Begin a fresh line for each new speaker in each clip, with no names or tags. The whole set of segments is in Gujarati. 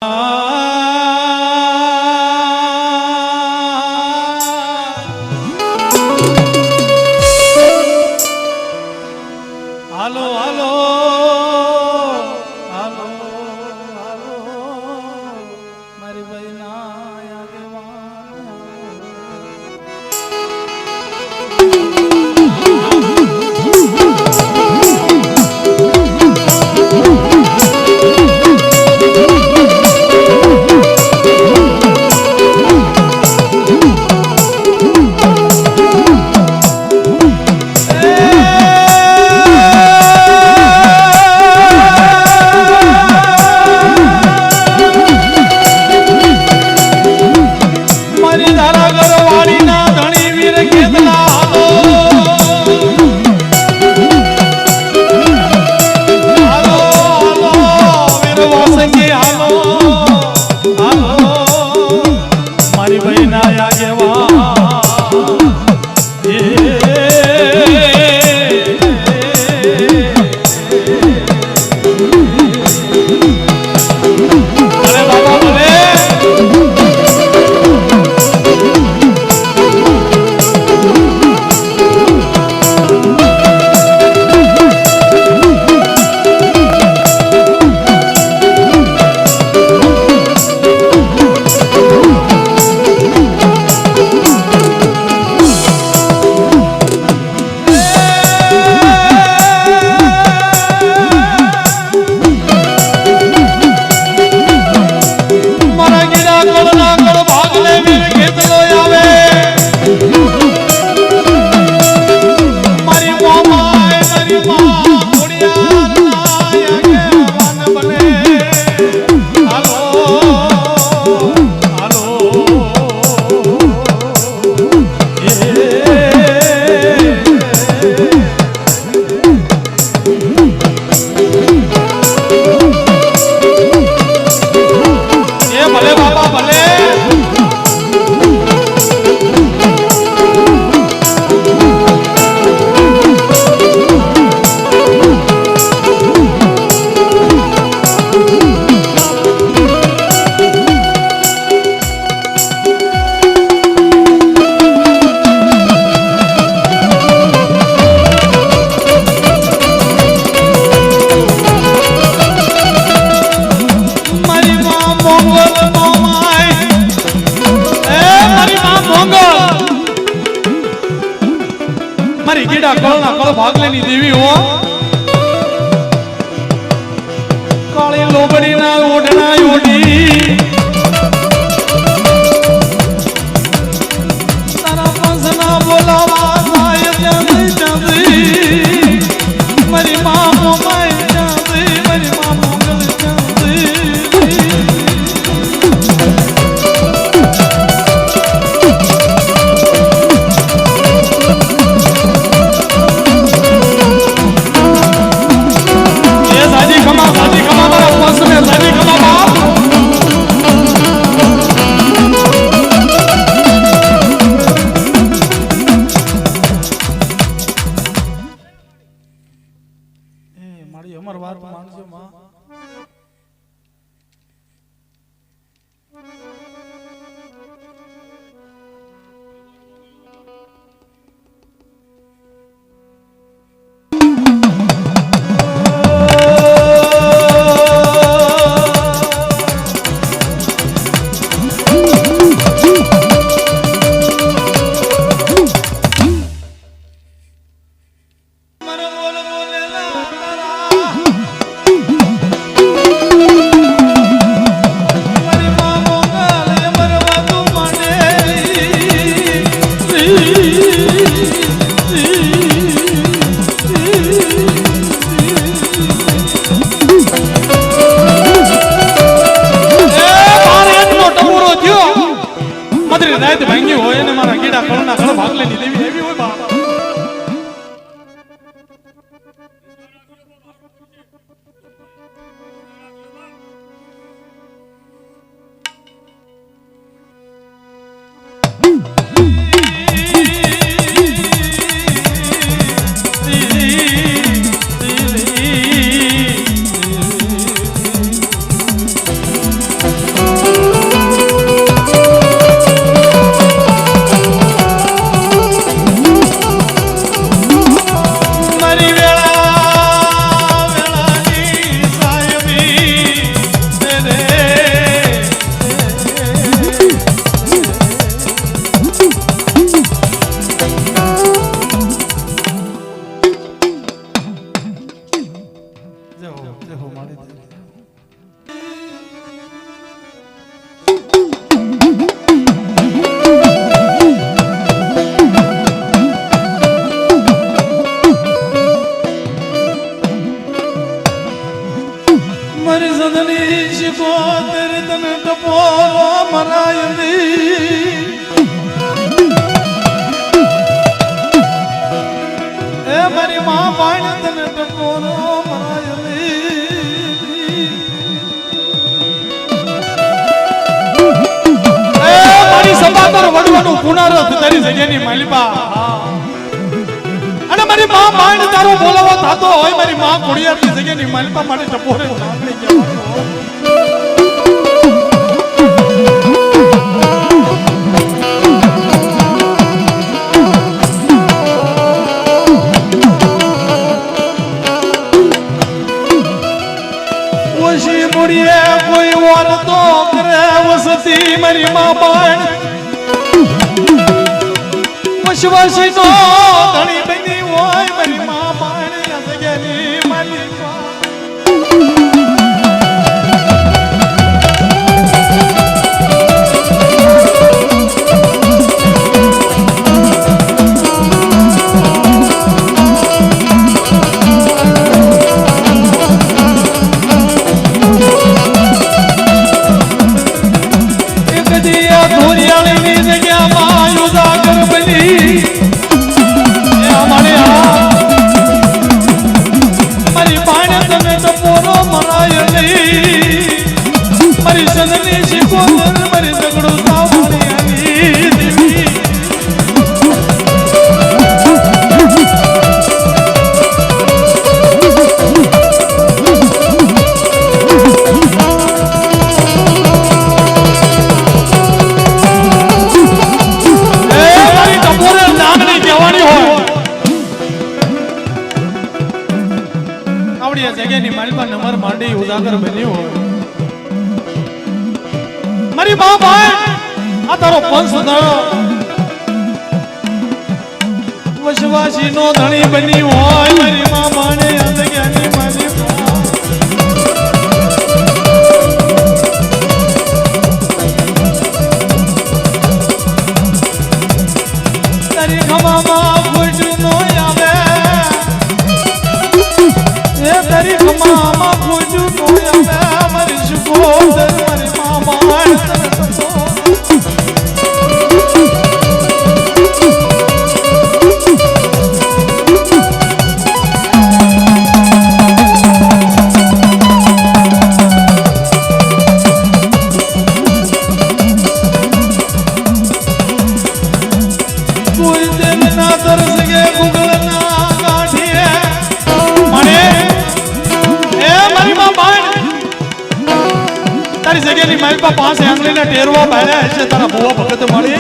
હાલો હાલો હાલો હાલો મારી ભાઈ ના ભાગલેની દેવી હો કાળી લોબડી ના ઓઢના ઓઢી તારા પાંસના બોલાવા થાય ચાંદી ચાંદી મારી માં મોમાઈ ચાંદી મારી માં મોગલ ચાંદી ભાંગી હોય ને મારા ગીડા કળના કળ ભાગલેની દેવી એવી હોય બા તને ટપોરો મરાય નહીં એ મારી માં પાણી તને ટપોરો મરાય નહીં એ મારી સપાતર વડવાનું પુનરથ તારી જગ્યાની માલિપા અને મારી માં પાણી તારો બોલાવો થાતો હોય મારી માં કોડિયાની જગ્યાની માલિપા માટે ટપોરે નાખી જવાનું કોઈ વાર તો કરે વસતી મારી માં બાણ વસવાસી તો ધણી બની હોય મારી માં બાણ આ જગ્યાની માલિકા જગ્યાની માલિકા નંબર માંડી ઉજાગર બન્યો મારી માં ભાઈ આ તારો પંચ વસવાસી નો ધણી બની હોય મારી માં માને આ જગ્યાની માલિકા તારી ખમામાં ખોટું નો આવે તારી ખમામાં ખોજું તો આવે મારી સુકોદર મારી મામા કોઈ દિલ ના દર્શ કે ગુગલ ના કાઢીએ મને તારી જગ્યાની મારી પાસે આંગળીના ટેરવા બાળ્યા હશે તારા ભૂવા ભગત મળી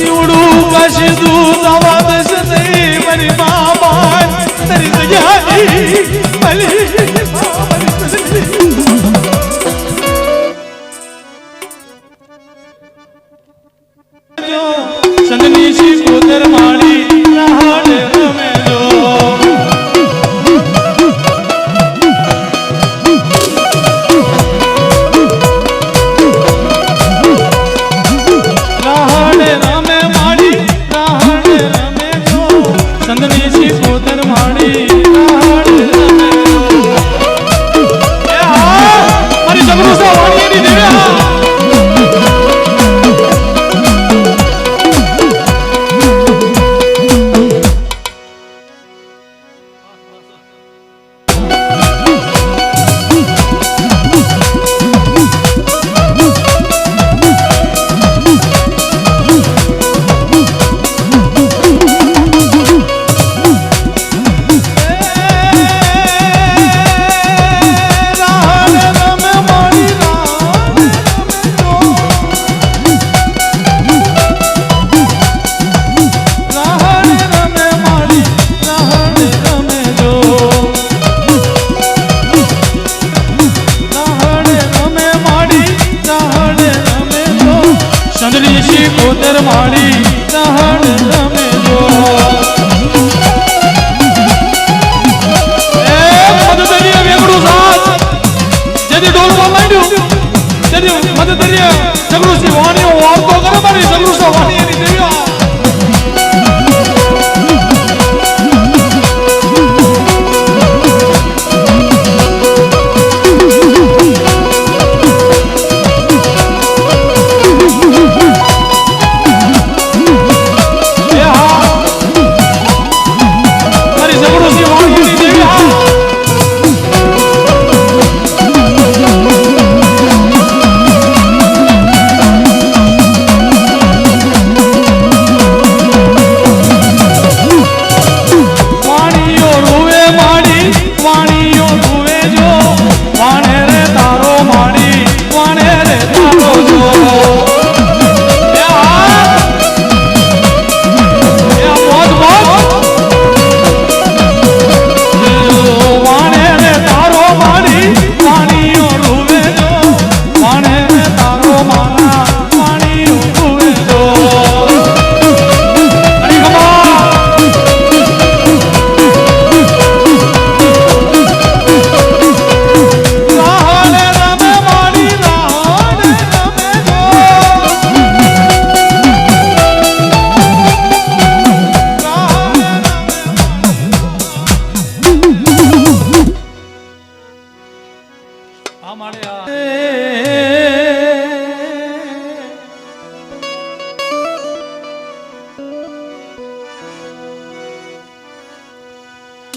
ઈવડું કાશી દૂધ આવા દેશ નહીં મારી મા બાળ તારી જગ્યાની મળી સંગની શી કોદર માળી રાહડે રમે સંગની શી કોદર માળી રાહડે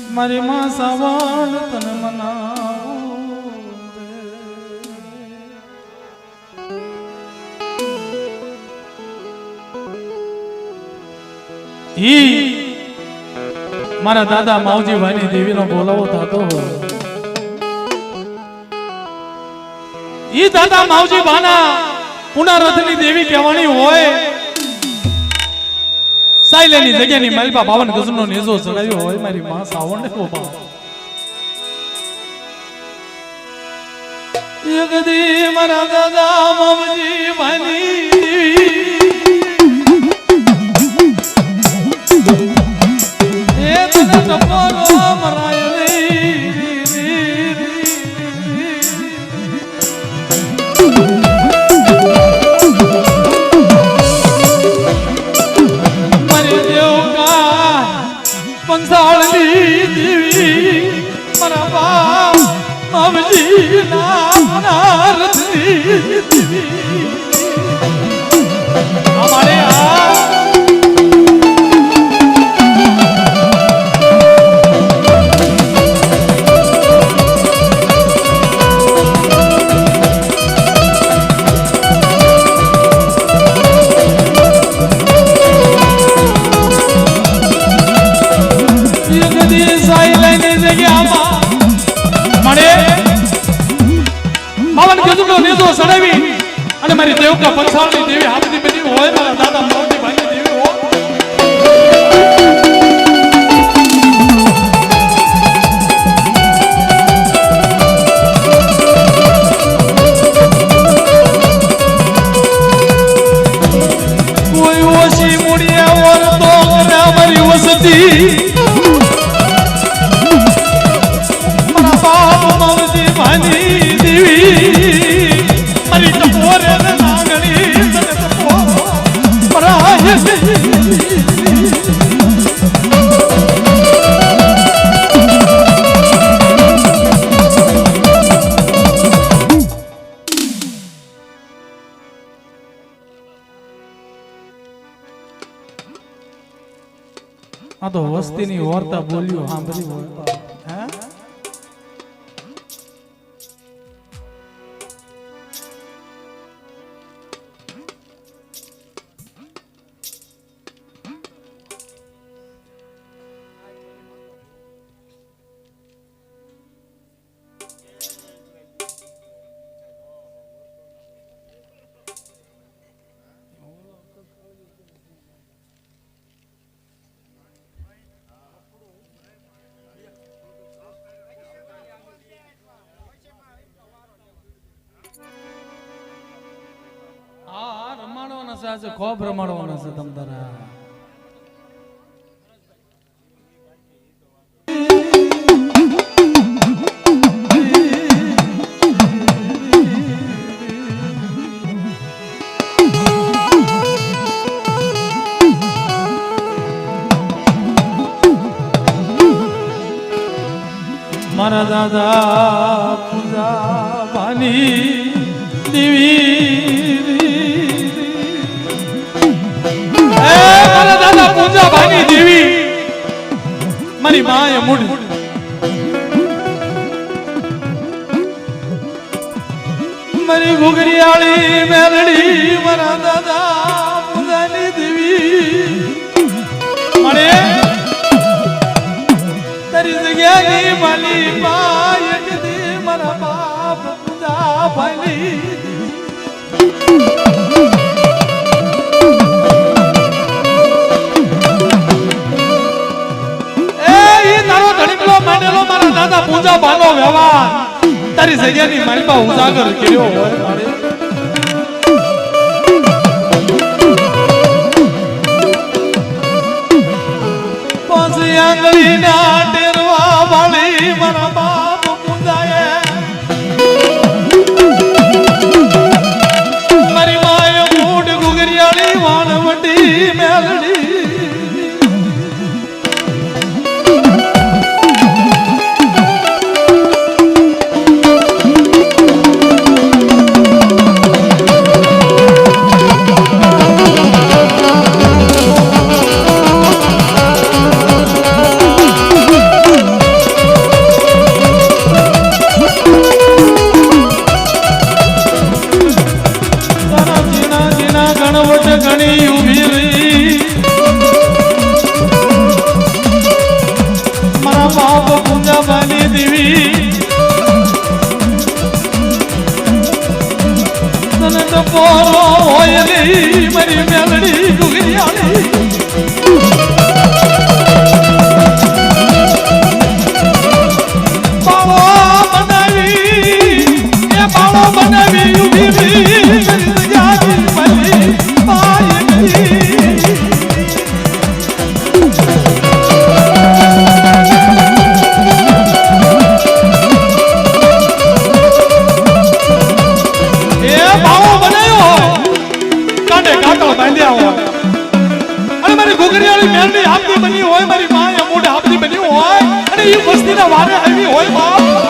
મારી માં સવાલ તને મનાવું મારા દાદા માવજી ભાઈની દેવીનો બોલાવો થતો હોય ઈ દાદા માવજી બાના પુનરથની દેવી કહેવાની હોય સાયલેની જગ્યાની માલપા 52 ગજનો નેજો ચડાવ્યો હોય મારી માં સાવણ ને બાપા યગદી મારા દાદા માવજી ભાઈની એ તને ટપોરો મરાય पंसाळनी देवी मरा बाप मावजी नारदनी देवी हमारे સડાવી અને મારી દેવકા પંચાળની દેવી હાથની બધી હોય મારા દાદા માવજી ભાઈની દેવી હોય કોઈ ઓછી મૂડિયા વરતો કરે અમારી વસતી મારા બાપ માવજી ભાઈની દેવી આ તો વસ્તીની વાર્તા બોલ્યો સાંભળી હોય હે રમાડવાના છે આજે ખૂબ રમાડવાના છે તમ તારા મારા દાદા પૂજા ભાની દેવી મારા દાદા પૂજા ભાની દેવી મારી માએ મૂડ મારી ઘુઘરીયાળી મેલડી મારા દાદા પૂજાની દેવી મળે તારી જગ્યાની માલી પાય કદી મારા બાપ પૂજા ભાની માંડેલો મારા દાદા પૂજા ભાનો વ્યવહાર તારી જગ્યાની મારી પા ઉજાગર કર્યો હોય પાંચ આંગળી ના ટેરવા વાળી મારા બાપ પૂજાએ મારી માએ મૂડ ગુગરિયાળી વાણવટી મેલડી માળો બનાવી ઉભી રહી જાગી ભલી પાય ગઈ એ માળો બનાવ્યો કાંડે કાંટો બાંધ્યા હોય અને મારી ઘૂઘરીવાળી મેરડી આપતી બની હોય મારી માએ મોઢે આપતી બની હોય અને એ વસ્તીના વારે આવી હોય બાપ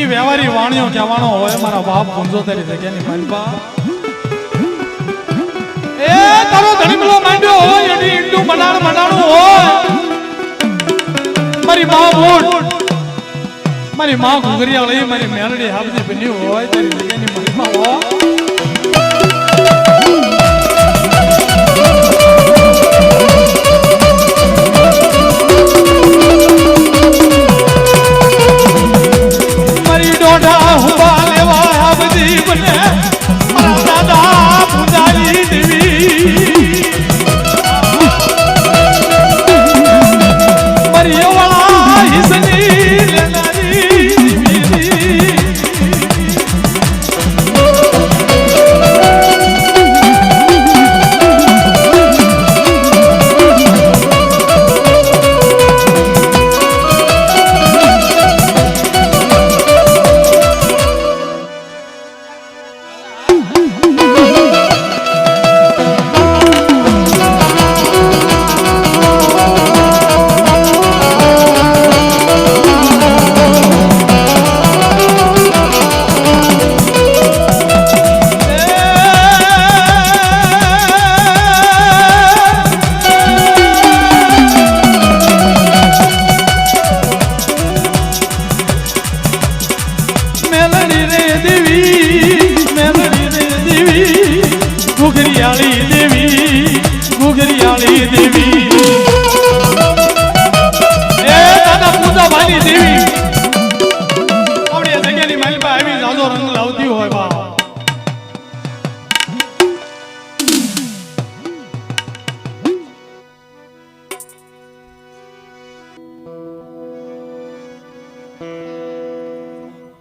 વ્યવહારી વાણીઓ કહેવાનો હોય મારા બાપ પૂંજો તારી જગ્યાની માલપા એ તારો ધણીમલો માંડ્યો હોય એની ઈંડું મનાણું હોય મારી માં મોટ મારી માં ઘુઘરિયા લઈ મારી મેલડી હાબજી બની હોય તારી જગ્યાની માલપા હોય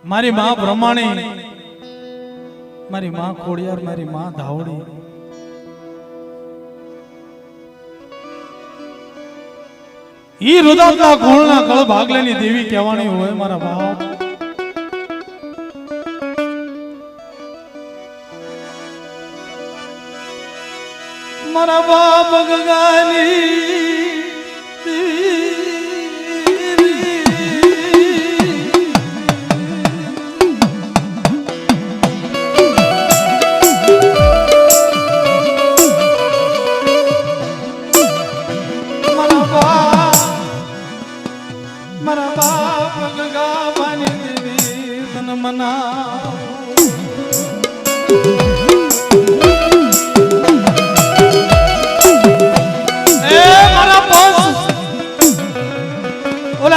મારી માં બ્રહ્માણી મારી માં ખોડિયાર મારી માં ધાવડી ઈ રુદાતના કુળના કળ ભાગલેની દેવી કહેવાની હોય મારા બાપ મારા બાપ ગગાની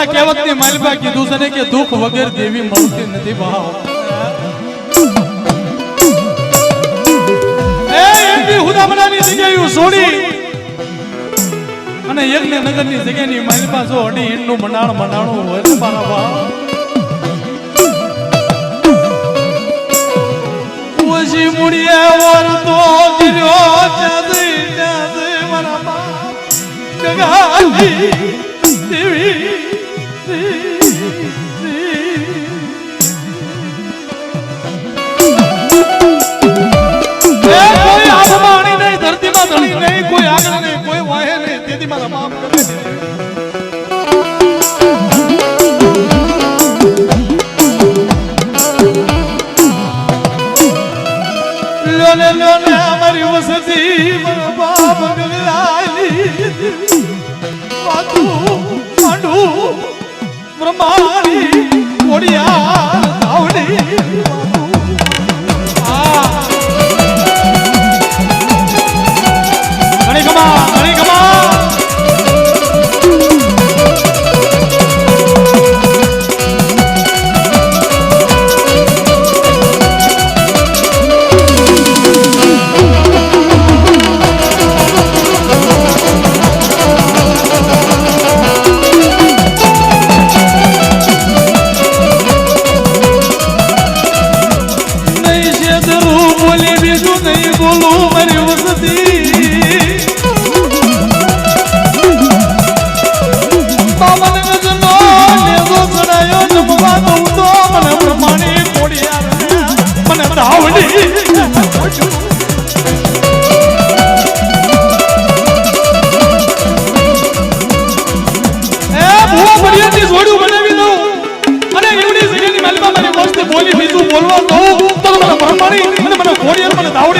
કહેવતની માલપા કીધું છે ને કે દુઃખ વગર દેવી મળતી નથી ભાવ એ એમની હુદામણાની જગ્યાએ છોડી અને યજ્ઞ નગરની જગ્યાની માલપા જો અડી ઈંડનું મનાણું હોય ને મારા ભાવ ઓછી મુડીએ વરતો ગિર્યો ચાદી મારા બાપ ગગાની દેવી કોઈ આસમાણી નહીં ધરતીમાં ધણી નહીં કોઈ આગળ નહીં કોઈ વાહે નહીં તેથી મારા બાપ લોને લોને અમારી વસતી મારા બાપ ગગલાલી વાતું માંડું બ્રહ્માણી કોડિયા ધાવડી ઘણી ખમા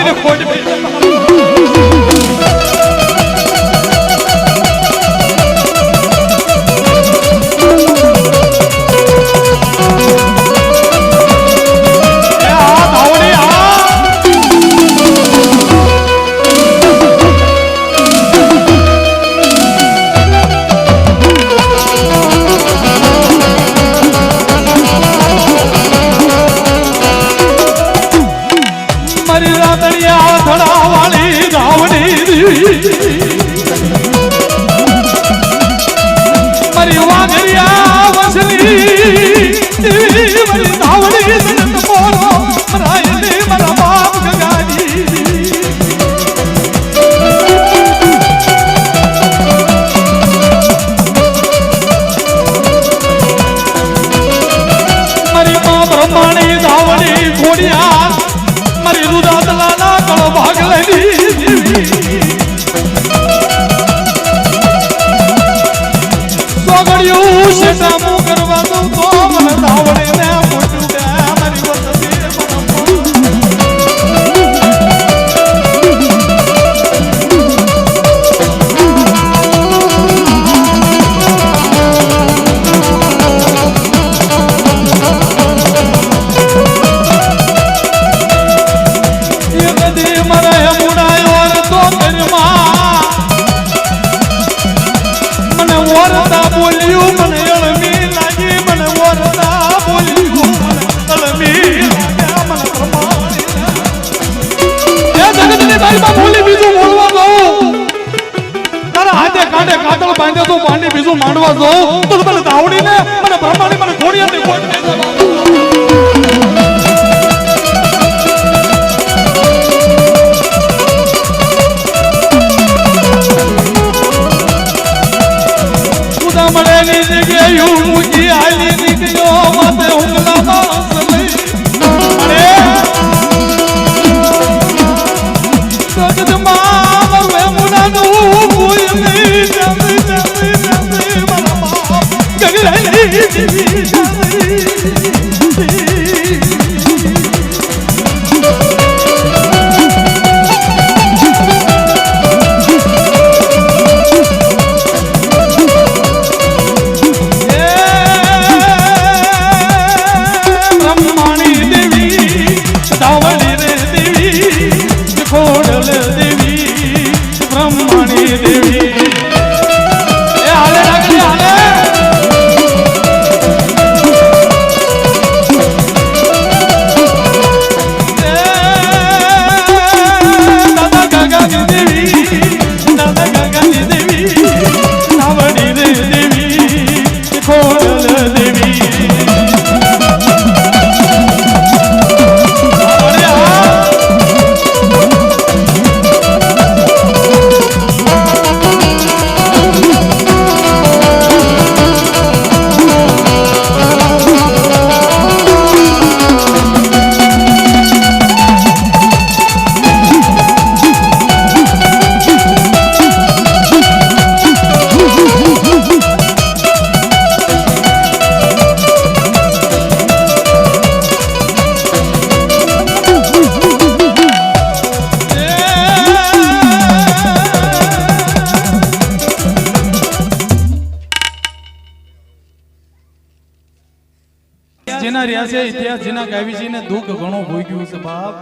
દાવડીને ખોટ મારી વાઘરિયા વસલી મારી ધાવડી સનત મોરો મરાયને મારા બાપ ગગાડી મારી મા બ્રહ્માણી ધાવડી ઘોડિયા મારી રુદા દલાલા કળો ભાગ લેલી સોગડિયું શેટામું કરવા દઉં તો મને ધાવડીને મોટું કે મારી વતની બીજું માંડવા દો તો મને ધાવડીને મને બ્રહ્માણી મને ઘોડિયાને ખોટ ઉદા મળેલી જગ્યાએ મૂકી આલી નીકળ્યો માતે હુંગલા માણસ લઈ અરે જગતમાં મરવે મુનાનું કોઈ નહીં જામી બ્રહ્માણી દેવી ધાવડી રે દેવી ખોડલ દેવી બ્રહ્માણી દેવી જેના રહ્યા છે ઇતિહાસ જેના ગાવી છે ને દુઃખ ઘણો ભોગ્યું છે બાપ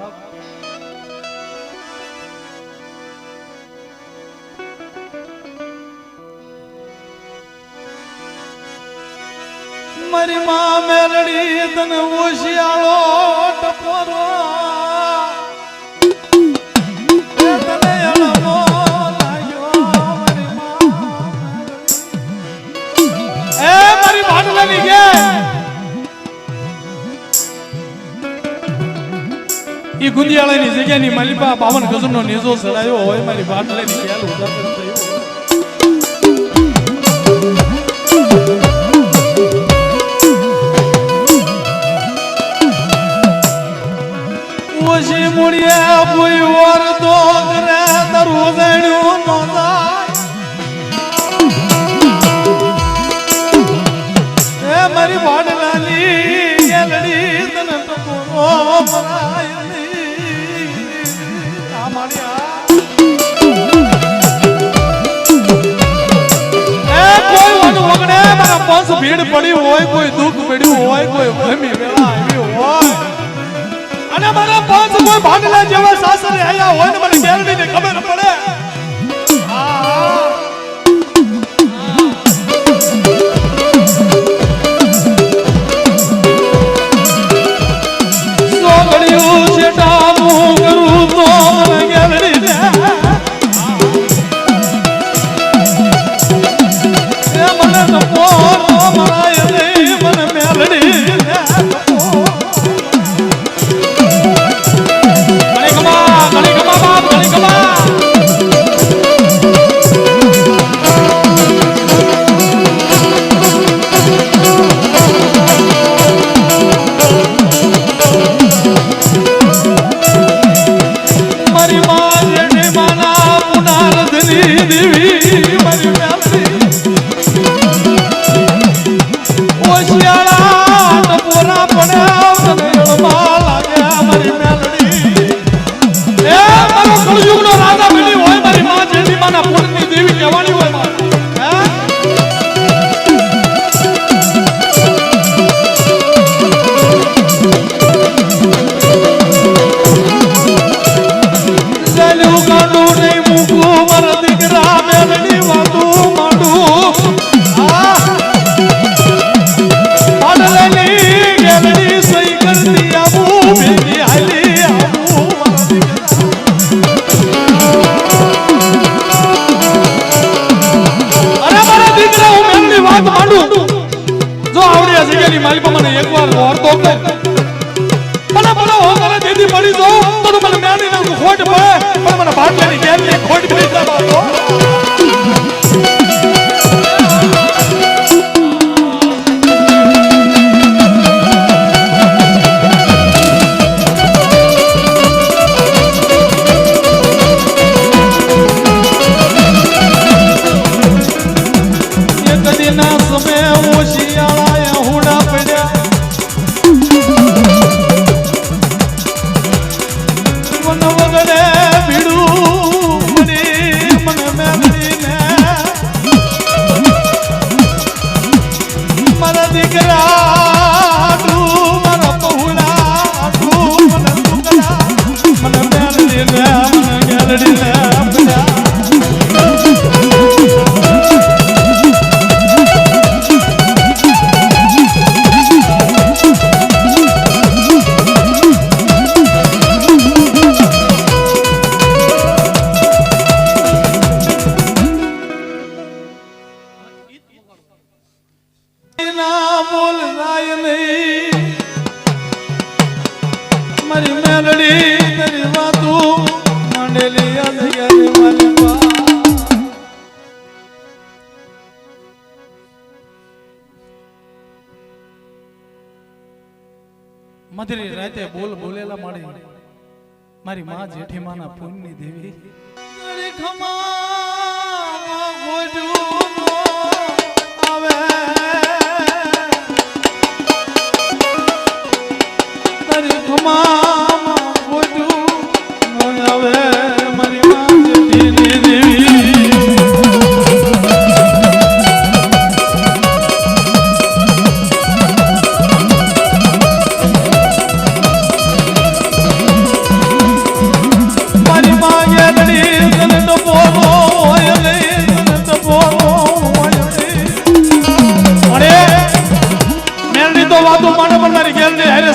મારી માં મેલડી તને ઓશિયાળો ટપોરો તને અણમો લાગ્યો મારી માં એ મારી ભાડલાની કે ઈ ગુંદિયાળાની જગ્યાની માલિપા 52 ગજનો નેજો સડાયો હોય મારી બાટલાની ખ્યાલ ઉદાસન થયો ઓશી મુડિયા કોઈ ઓર તો કરે તારું વેણ્યું નો જાય એ મારી બાટલાની ગેલડી તને તો મરાય પાંચ ભીડ પડી હોય, કોઈ દુઃખ પડ્યું હોય, કોઈ ગમી વેળા આવી હોય, અને મારા પાંચ કોઈ ભાગલા જેવા સાસરે આયા હોય ને મને મેરડીને ખબર પડે. સોગડ્યું છે ટામું કરું તો મને મેરડીને મને નપો મળાય નહીં, મને મેરડીને મારી મને એકવાર ઓરતો કે મને મને હોગલે દીદી પડી દો તો મને મેની ના ખોટ પડે, પણ મને ભાટલાની ગેરની ખોટ પડી જાય બાપો. મધરી રાતે બોલ બોલેલા મળે મારી માં જેઠી માના પૂનની દેવી આવે તારી ખમામાં ગોડું આવે મારી માં જેઠીની દેવી.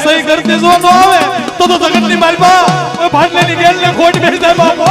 સહી કરતી જો ન આવે તો જગતની મારી બા ભાટલાની ગેલને ખોટ બેસી જાય બાપો.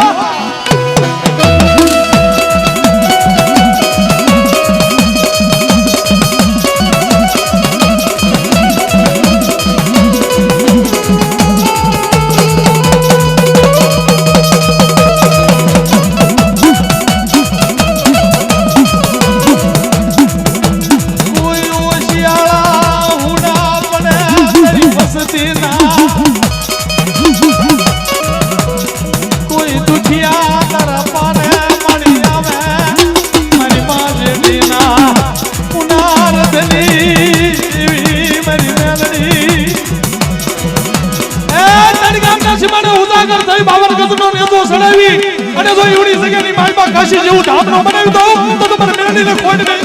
અને જો એવડી જગ્યાની માલપા કાશી જેવું ધામ ન બનાવી દો તો તમારે મેળવીને ખોટ ગઈ.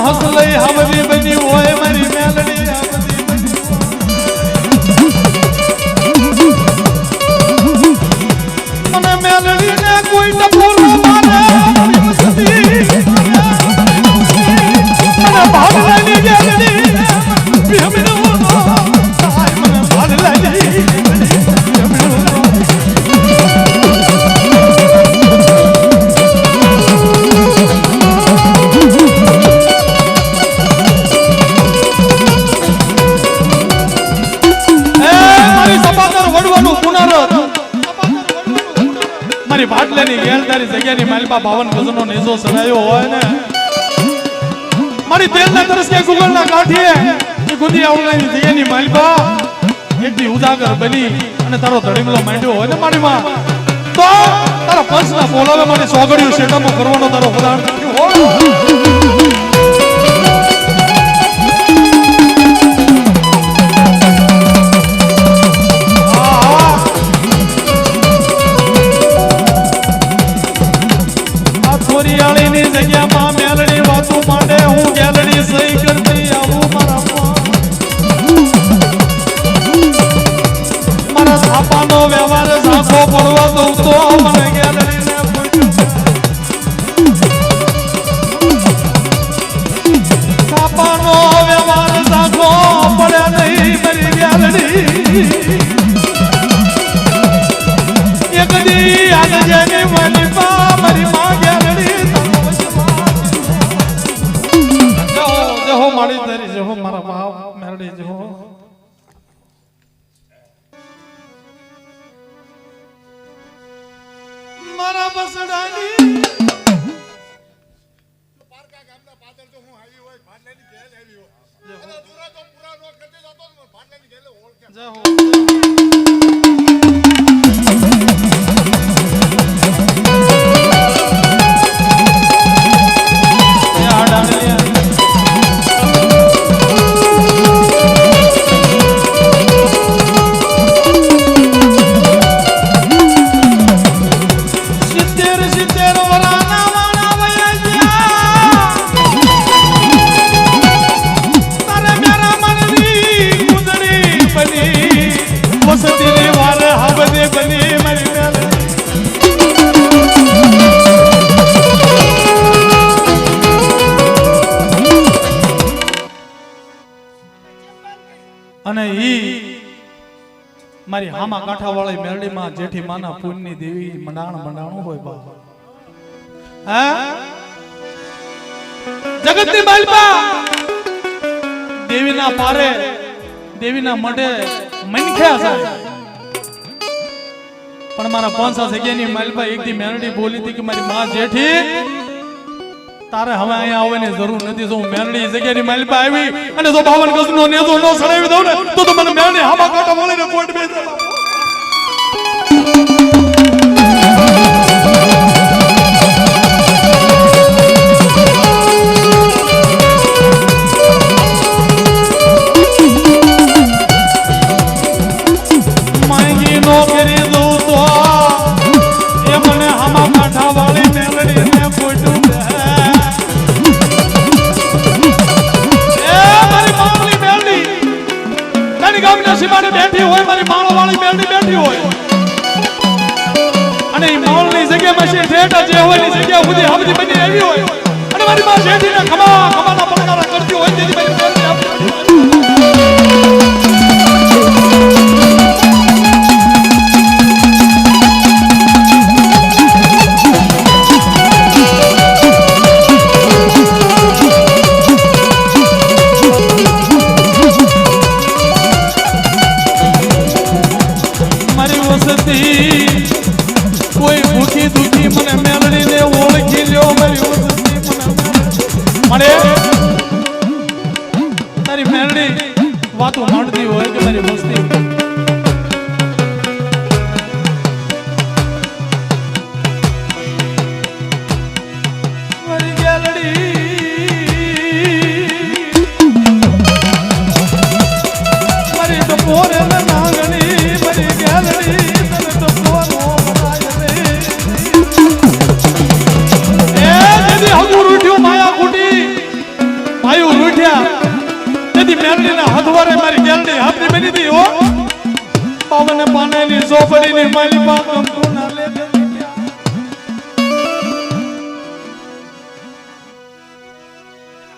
હસ લઈ હાવરી બની હોય મારી મેલડી હાવરી બની મને મેલડી ને કોઈ ટપોરો મારે મને ભાગ લાગી ગેલડી ભીમનો મને ભાગ લાગી ભાટલેની ગેલદારી જગ્યાની માલપા 52 ગજનો નેજો સડાયો હોય ને મારી તેલના તરસ કે ગુગળના કાઠીએ એ ગુદી આવલાની જગ્યાની માલપા એકદી ઉજાગર બની અને તારો ધડીમલો માંડ્યો હોય ને મારી માં તો તારા પંચના બોલાવે મને સોગડિયું શેટામાં કરવાનો તારો ઉદાહરણ હોય જગ્યામાં મેલડી વાતું માંડે હું ગેલડી સહી કરતી આવું મારા છાપાનો વ્યવહાર ઝાંખો પડવા દઉં તો મને ગેલડીને છાપાનો વ્યવહાર ઝાંખો પડે નહીં મારી ગેલડી એક દી આજ જેની મારી માં ગેલડી મારી તારી જો મારા બાપ મેરડી જો મારા બસડાની પારકા ગામના પાદર જો હું આવી હોય ભાડલાની ગેલ આવી હોય અને દુરા તો પૂરા નો કરતે જતો ભાડલાની ગેલે ઓળખે જય હો અને ઈ મારી હામા કાંઠા વાળી મેરડી માં જેઠી માના પૂનની દેવી મંડાણું હોય બા હા જગતની માલપા દેવીના પારે દેવીના મઢે મનખ્યા છે પણ મારા 5 જગ્યાની માલપા એકદી મેરડી બોલી હતી કે મારી માં જેઠી તારે હવે અહીંયા આવવાની જરૂર નથી જો મેરડી જગ્યાની માલપા આવી અને જો 52 ગજનો નેજો નો સડાવી દઉં ને તો મને મેરડી હામા કાંઠા વળીને કોટ બે માંગી નો કરી દઉં તો એ મને હામા કાંઠા વાળી મેરડીને કોટ ગામના સીમાડે બેઠી હોય મારી માળો વાળી મેલડી બેઠી હોય અને ઈ માળની જગ્યામાં છે ઠેઠા જે હોય ની જગ્યા સુધી હાબજી બની આવી હોય અને મારી માં જેઠીને ખમાના પડકારા કરતી હોય તેની મારી મેલડી વસતી મળે તારી મેરડી વાતો માંડતી હોય કે મારી મસ્તી મારી ગેલડી મારી તો પોરે નાગણી મારી ગેલડી તને તો પોરો બનાય રે એ જેદી હગુર ઉઠ્યો માયા કુટી માયું રૂઠ્યા તેથી મેરડીના હથવારે મારી ગેલડી હાથની બની હતી હો પાવને પાનેની સોપડીની મારી પાકમ કોના લે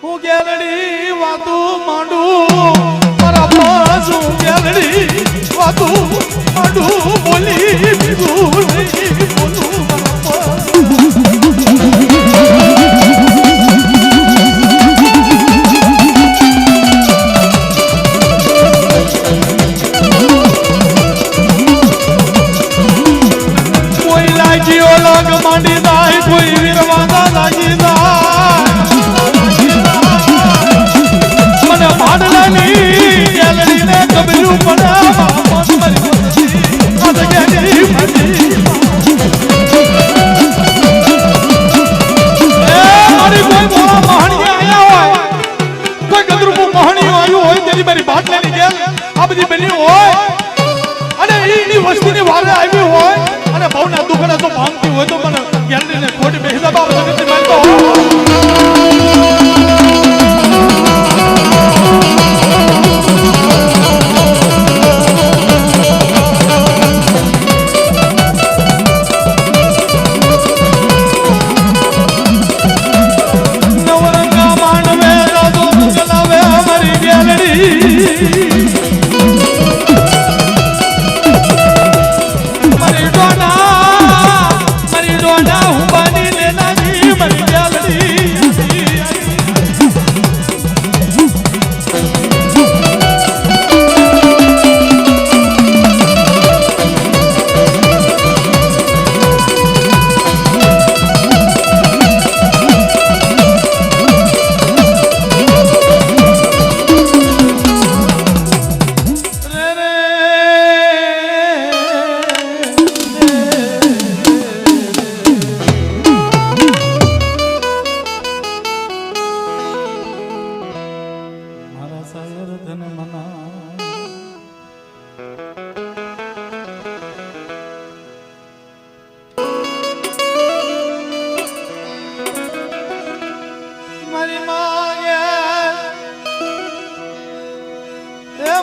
હું ગેલડી વાતું માંડું મારા પાસુ ગેલડી વાતું માંડું બોલી બીજું નહીં બોલું મારા પાસુ માંડી જાય કોઈ વીરવાદા લાગી જાય મને ભાડલાની ગેલડીને કબર્યું પડાવા મારી કોઈ મોળા મહાણી આયા હોય કોઈ ગદરૂપું મહાણી આવ્યું હોય તેની મારી ભાડલાની ગેલ આ બધી બની હોય અને એની વસ્તીની વારે આવી હોય અને ભાવના દુખડા તો ભાંગતી હોય તો મને ગેલરીને ખોટી બેસા બાપ જગતની માનતો નવરંગા માંડવે રાજો ચલાવે અમારી ગેલરી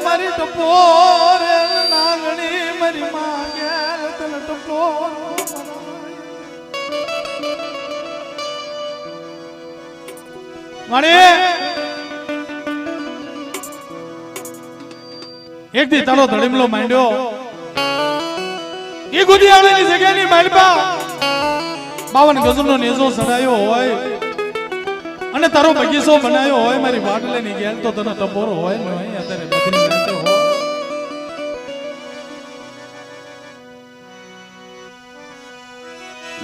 મારી ટપોર નાગણી મારી માંગેલ તને ટપોર મારે એક દી તારો ધડીમલો માંડ્યો એ ગુડિયાળાની જગ્યાની માલપા 52 ગજનો નેજો સડાયો હોય અને તારો બગીચો બનાવ્યો હોય મારી વાટલેની ગેલ તો તને ટપોરો હોય ને અત્યારે બધી રહેતો હોય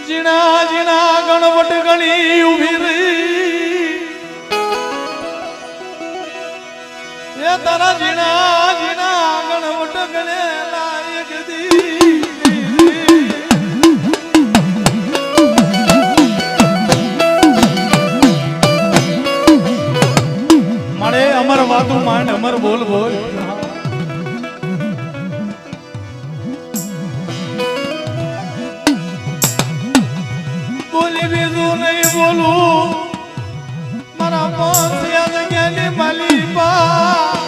જીણા જીણા ગણવટ ગણી ઉભી રહી એ તારા જીણા જીણા ગણવટ ગણે લાયક દી અમર વાતું માંડ અમર બોલ બોલ બોલી બીજું નહીં બોલું મારા પાંચ જગ્યાની માલી પા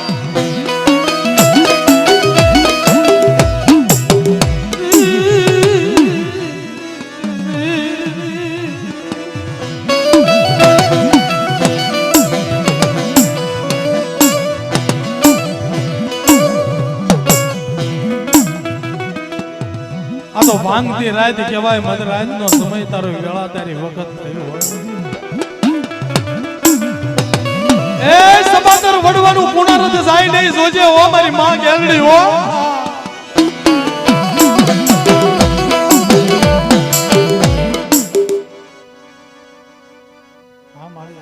તો ભાંગતી રાત કહેવાય મધરાત નો સમય તારો વેળા તારી વખત થયો એ સબાતર વડવાનું પુનરત જાય નહીં જોજે ઓ મારી માં ગેલડી હો હા મારી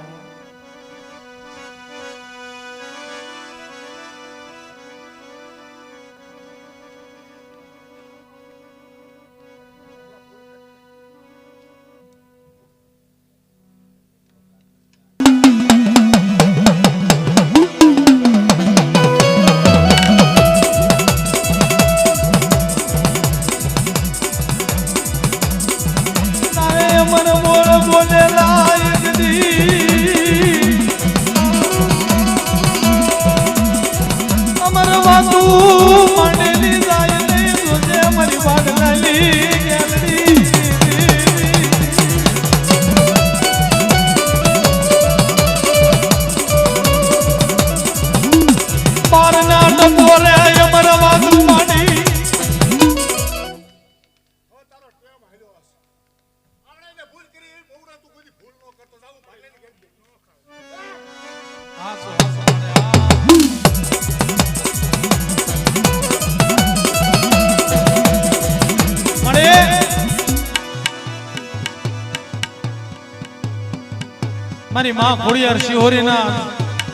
મારી માં ખોડિયાર શિહોરીના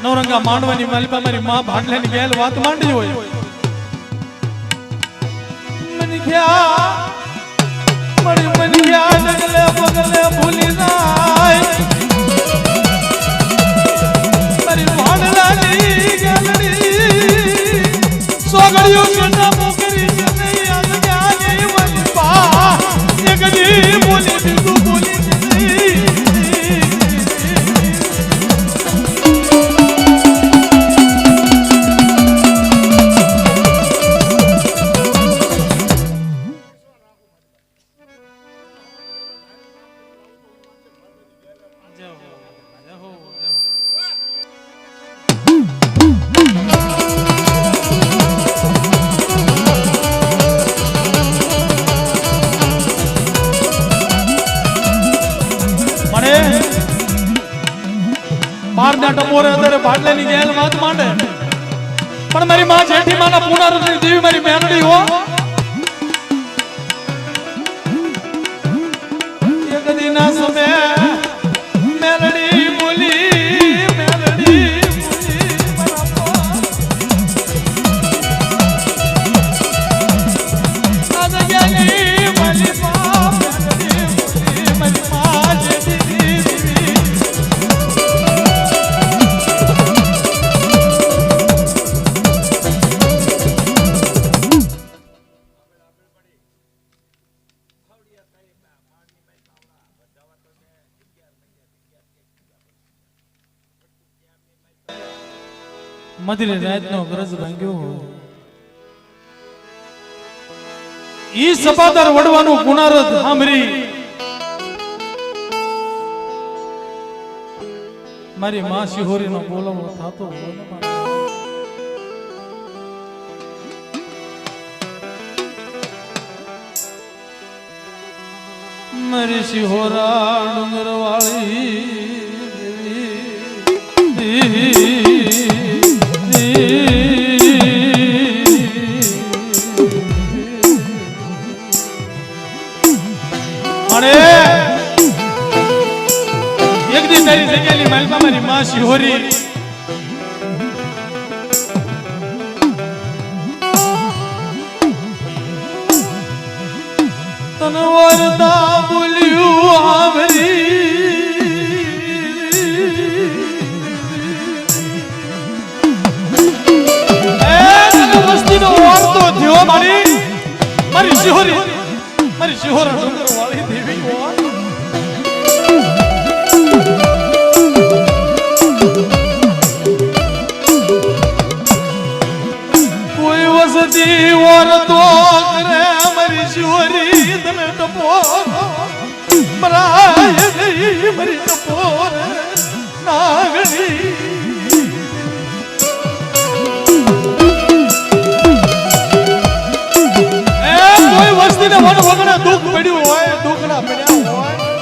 નવરંગા માંડવાની માલિપા મારી માં ભાંડલાની ગેલ વાત માંડી હોય મનખ્યા મારી મનખ્યા ડગલે પગલે ભૂલી જાય મારી ભાંડલાની ગેલડી સોગડિયો ચંડા પોકરી જઈ આગળ માલિપા એકદી બોલી બીજું બોલી ટપોરે અત્યારે ભાડલાની ગેલ વાત માંડે પણ મારી માં જેઠી માના પુનરુદ્ધની દેવી મારી મેરડી હો એક દિના સમય મેરડી બોલી મધરી રાતનો ગરજ ભાંગ્યો ઈ સપાદર વડવાનું પુનરત સાંભળી મારી માં શિહોરીનો બોલાવો થાતો મારી શિહોરા ડુંગર વાળી એક દી તારી જગ્યાની માલપા મારી માં શિહોરી તન વરદા બોલ્યું આવરી વસ્તીનો વાર્તો થયો મારી શિહોરી મારી શિહોરા ડુંગર વાળી દેવી કોઈ વસતી વાર્તો કરે મારી શિહોરી તને ટપોર મરાય ગઈ મારી ટપોર નાગણી વસ્તીને વન વગડા દુઃખ પડ્યું હોય દુઃખના પડ્યા હોય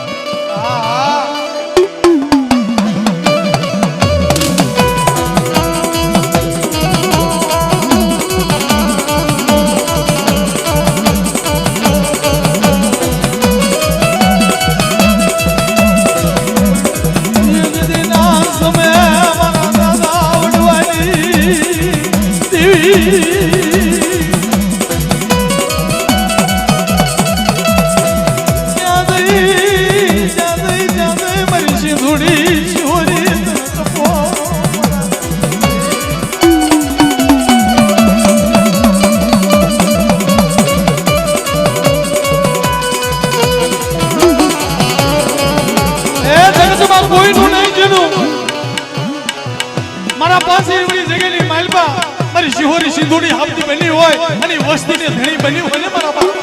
મારા પાસે એવડી જગ્યાની માલપા મારી શિહોરી સિંધુની હાપતી બની હોય અને વસ્તીને ધણી બની હોય ને મારા બાપ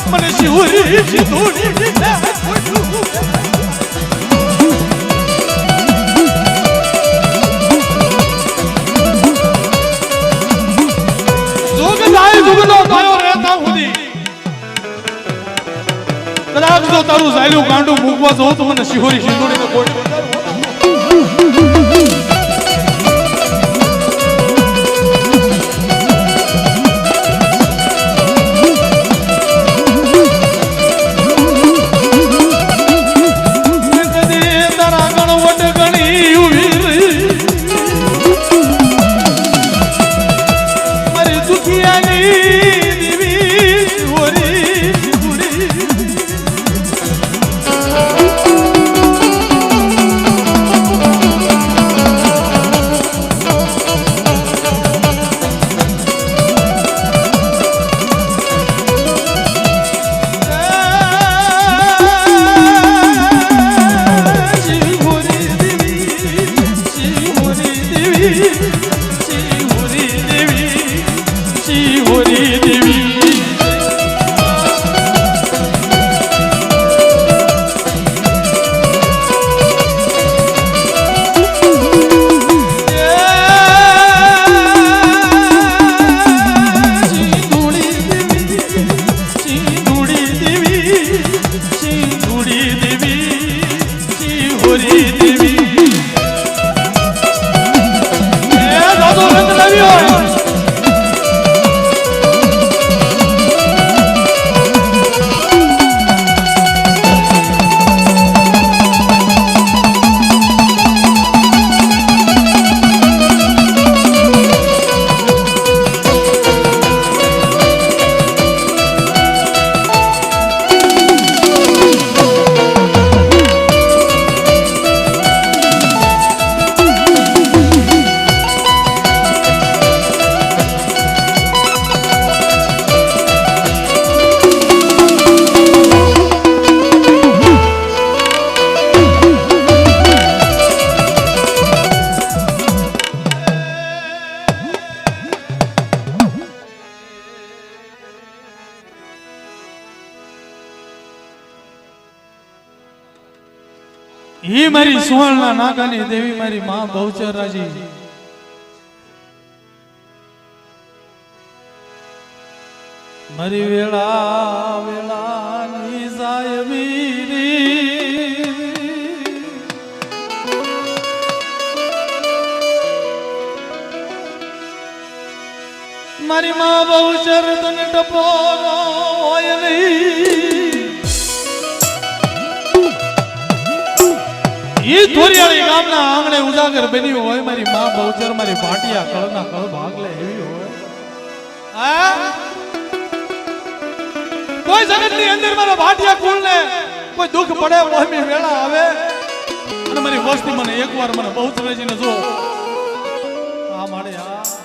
મને શિહોરી શિવરી સિંધુડી જુગનો કયો રહેતા સુધી કદાચ જો તારું ઝાયલું ગાંડું મૂકવા જો તો મને શિહોરી સિંધુડી ને કોઈ ही मारी सुवर्णा नागानी देवी मारी मां बहुचराजी मारी वेला वेला निजाय वीरी मारी मां बहुचर तन टपोरो होय नहीं ये ધોરિયાળી ગામના આંગણે ઉજાગર બન્યું હોય મારી માં બહુચર મારી ભાટિયા કળના કળ ભાગલે એવી હોય હા કોઈ જગતની અંદર મારા ભાટિયા કુળને કોઈ દુઃખ પડે વહમી વેળા આવે અને મારી વસ્તી મને એકવાર મને બહુચરજીને જો આ માડે આ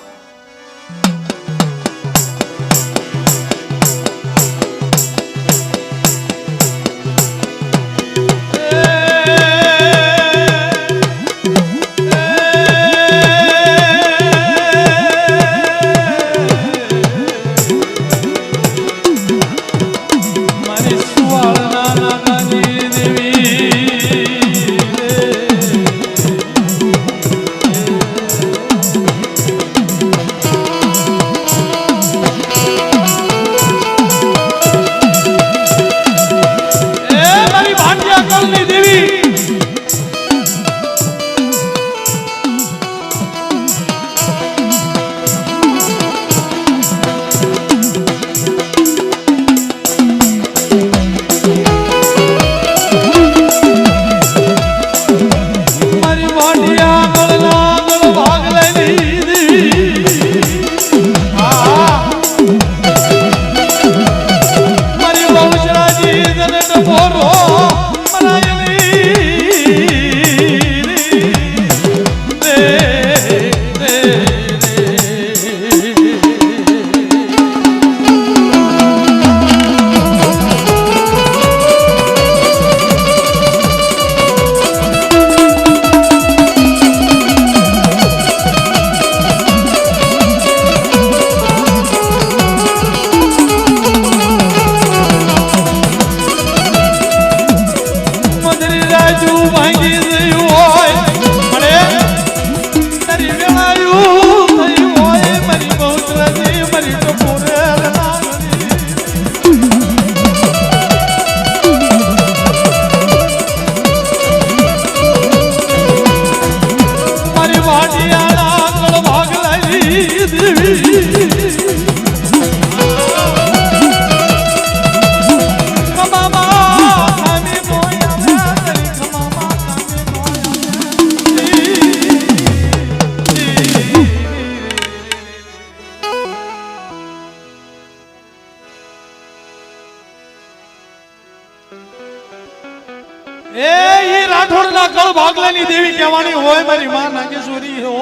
એ ઈ રાઠોડના કળ ભાગલાની દેવી કહેવાની હોય મારી માં નાગેશ્વરી હો.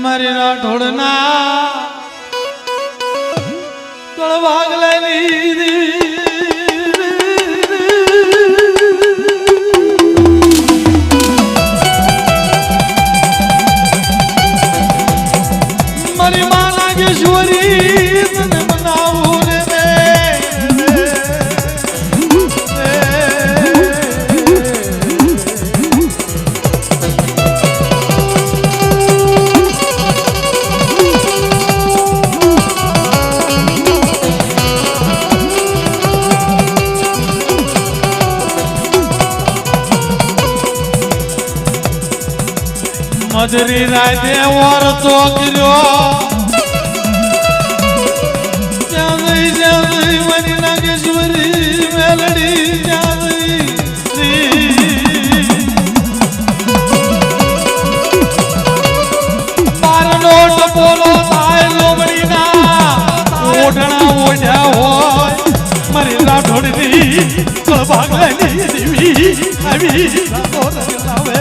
મારી રાઠોડના કળ ભાગલાની દેવી મારી માં નાગેશ્વરી તને મનાવું રે મધરી રાતે ઓર ચોકર્યો જ્યાં ગઈ મારી નાગેશ્વરી મેલડી જ્યાં ગઈ મારનો ટપોલો થાય લોમડીના ઓઢણા ઓઢ્યા હોય મારી રાઠોડની ભાગલાની દેવી આવી રાવે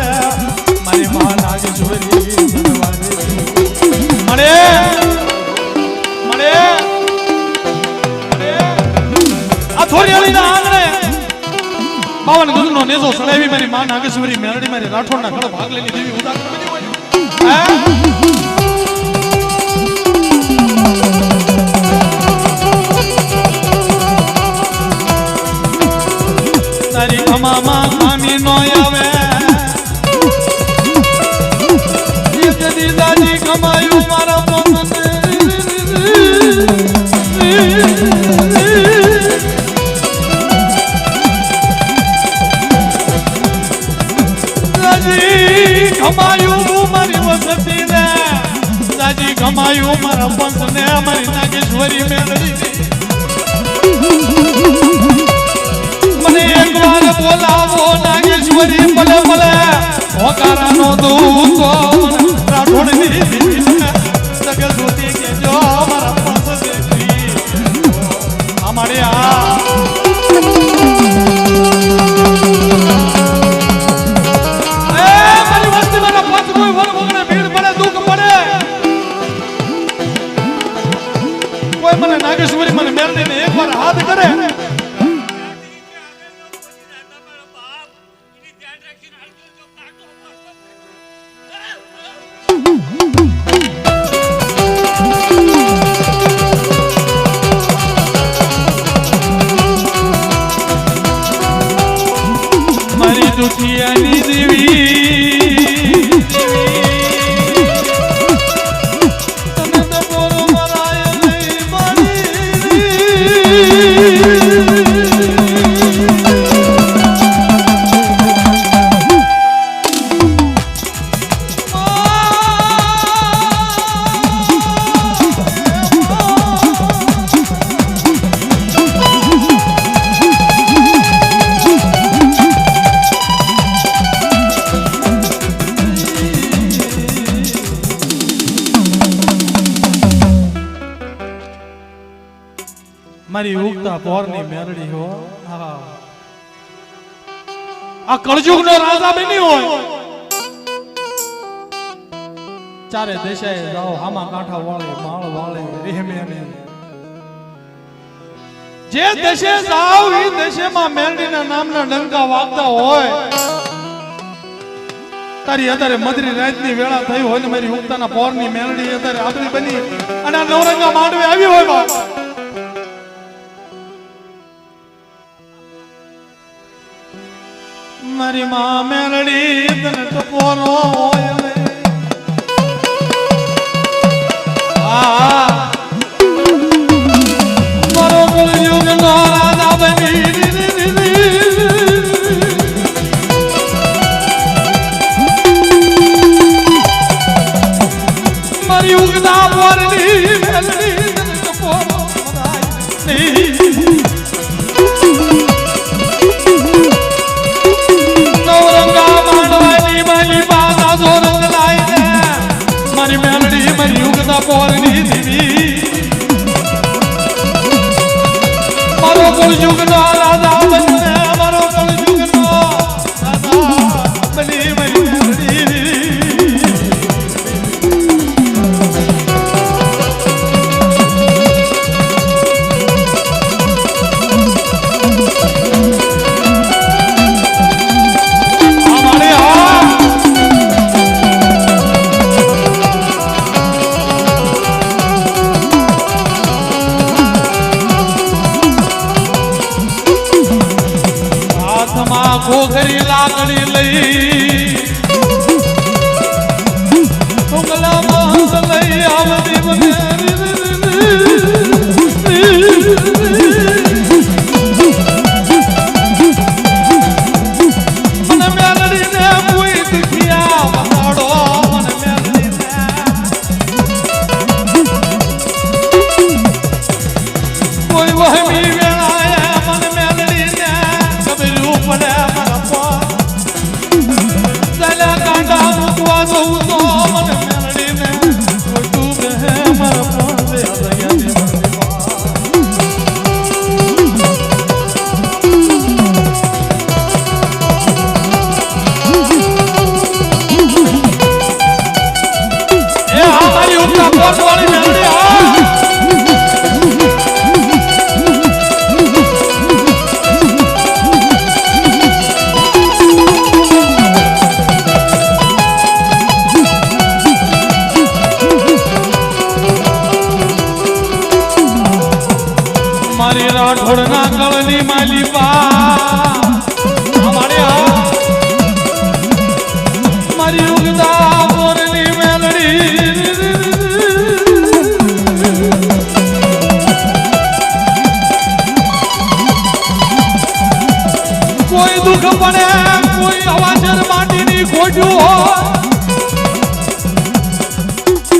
મારી માં નાગેશ્વરી મળે મળે આ થોરિયાળીના આંગણે 52 ગજનો નેજો સડાવી મારી માં નાગેશ્વરી મેરડી મારી રાઠોડના ઘણો ભાગ લેની દેવી ઉદાહરણ બની હોય. તારી અમામાં મામી નો આવે દાદી કમાયું મારા પોતે દાદી કમાયું મારી વસતી ને દાદી કમાયું મારા પંથ ને મારી નાગેશ્વરી મેળવી મને એક વાર બોલાવો નાગેશ્વરી ભલે ભલે હોકારાનો દૂત રાઠોડની દેવી સગલ જોતી કે જો મારા પાંચ દેવી અમારે મારી વસ્તી મારા પાંચ કોઈ વર વગણે ભીડ પડે દુઃખ પડે કોઈ મને નાગેશ્વરી મને મેળવીને એકવાર હાથ કરે મારી દુખિયાની દેવી તમે તો બોલો મરાય નહીં મારી ઉગતા પોરની મેરડી હો. આ કળજુગનો રાજા બની હોય ચારે દેશાએ જાઓ હામા કાંઠા વાળે માળ વાળે રેહમે જે દેશે જાઓ એ દેશેમાં મેરડીના નામના ડંકા વાગતા હોય તારી અત્યારે મધરી રાતની વેળા થઈ હોય ને મારી ઉગતાના પોરની મેરડી અત્યારે આપણી બની અને આ નવરંગા માંડવે આવી હોય બા મારી માં મેલડી તને ટપોરો હોય મારો કળયુગ નો રાજા બની મારી ઉગતા પોરની મેલડી તને ટપોરો મારી મેલડી મારી યુગતા પોરની દીવી મારો કળયુગનો રાજા બનને મારો કળયુગનો રાજા બની મારી મેલડી ઘોઘરી લાકડી લઈ ઉંગલા માં લઈ આવતી મને મેલડી ને કોઈ દુખિયા વસાડો મને મેલડી ને કોઈ વહમી વેળાએ મને મેલડી ને કબરું પડે રાઠોડના કળની માલી મારી ઉગતા પોરની મેલડી કોઈ દુઃખ પડે કોઈ અવાજર માટીની ખોજું હોય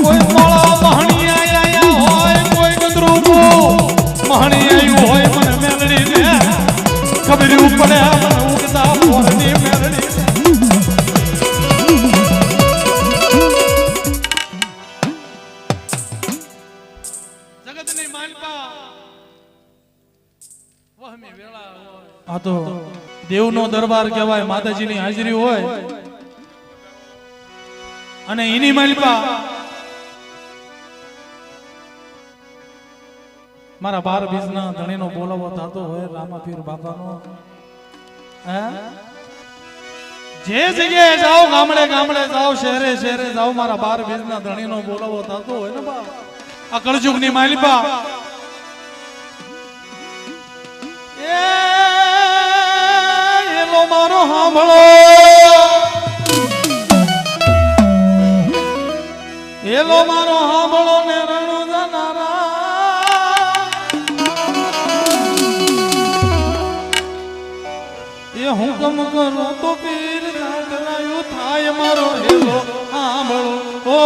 કોઈ મોળા મહણી આયા હોય કોઈ ગદરું મહણી આવ્યું હોય મને મેલડી ને ખબર પડે મને ઉગતા પોરની મેલડી જગતની માલપા વહમી વેળા હોય આ તો દેવનો દરબાર કહેવાય માતાજીની હાજરી હોય અને એની માલપા મારા 12 બીજના ધણીનો બોલાવો થતો હોય રામાપીર બાપાનો જે જગ્યાએ જાઓ ગામડે ગામડે જાઓ શહેરે શહેરે જાઓ મારા 12 બીજના ધણીનો બોલાવો થતો હોય ને બા આ કળજુગની માલિપા એલો મારો સાંભળો એલો મારો સાંભળો ને રણુ જનારા એ હુકમ કરો તો પીર નાગરાયું થાય મારો હેલો સાંભળો ઓ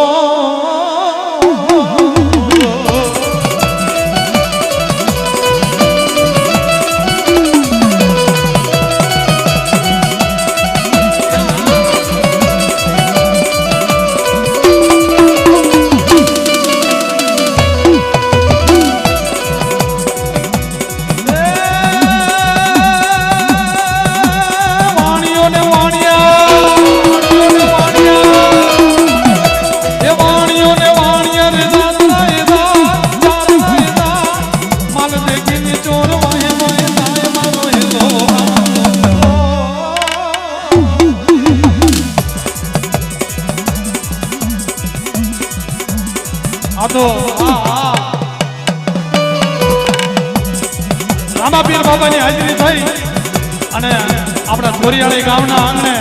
રામાપીર બાબાની હાજરી થઈ અને આપણા ધોરિયાળી ગામના આંગણે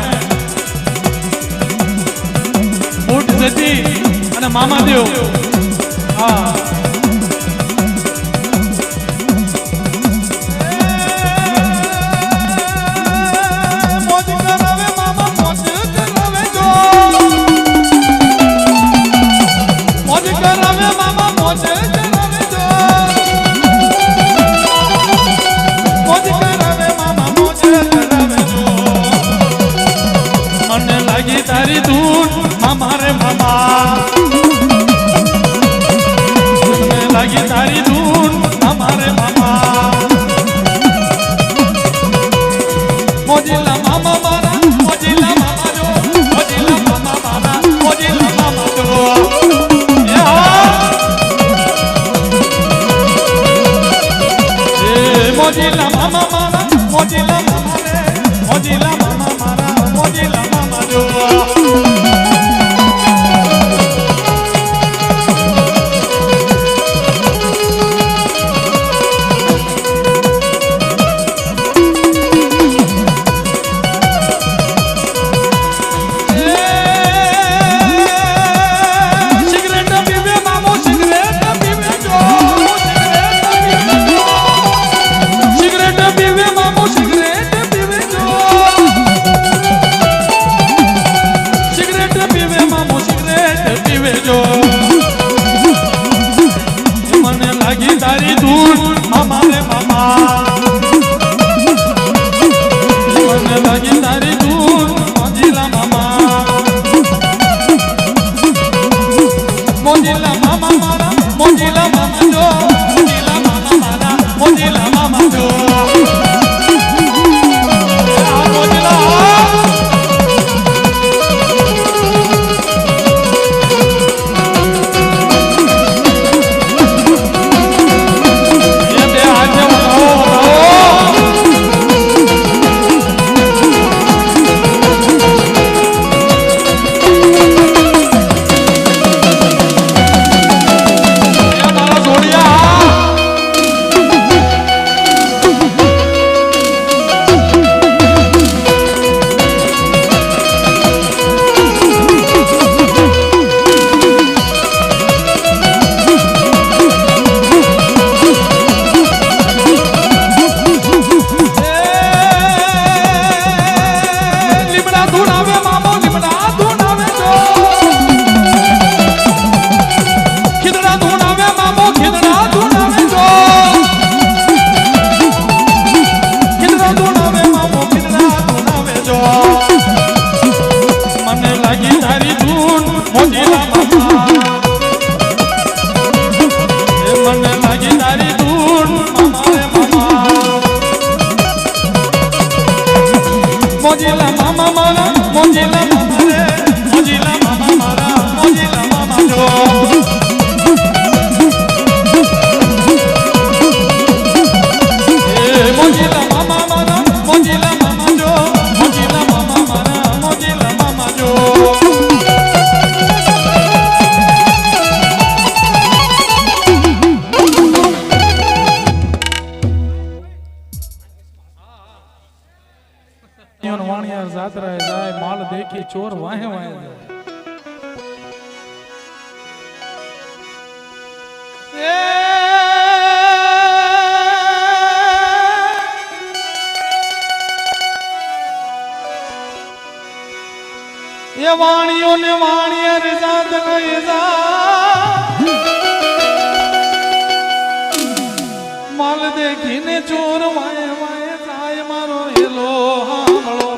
બુટ જતી અને મામાદેવ તારી ધૂન અમારે મામા લાગી તારી ધૂન અમારે મામા મોજીલા મામા મારા મોજીલા મામા જો મોજીલા મામા મારા મોજીલા મામા જો મોજીલા મામા મારા મોજીલા મામા રે મોજીલા મામા મારા મોજીલા મામા જો મોજીલા મામા મારા મોજીલા મામા રે મોજીલા મામા મારા મોજીલા મામા જો મોજીલા મામા મારા મોજીલા મામા જો મોજીલા મામા મારા મોજીલા મામા જો વાણિયાર જાત્રા જાય માલ દેખી ચોર વાહે વાહે જાય એ વાણિયો ને વાણિયાર જાત લઈ જા માલ દેખીને ચોર વાહે વાહે જાય મારો હેલો હાંભળો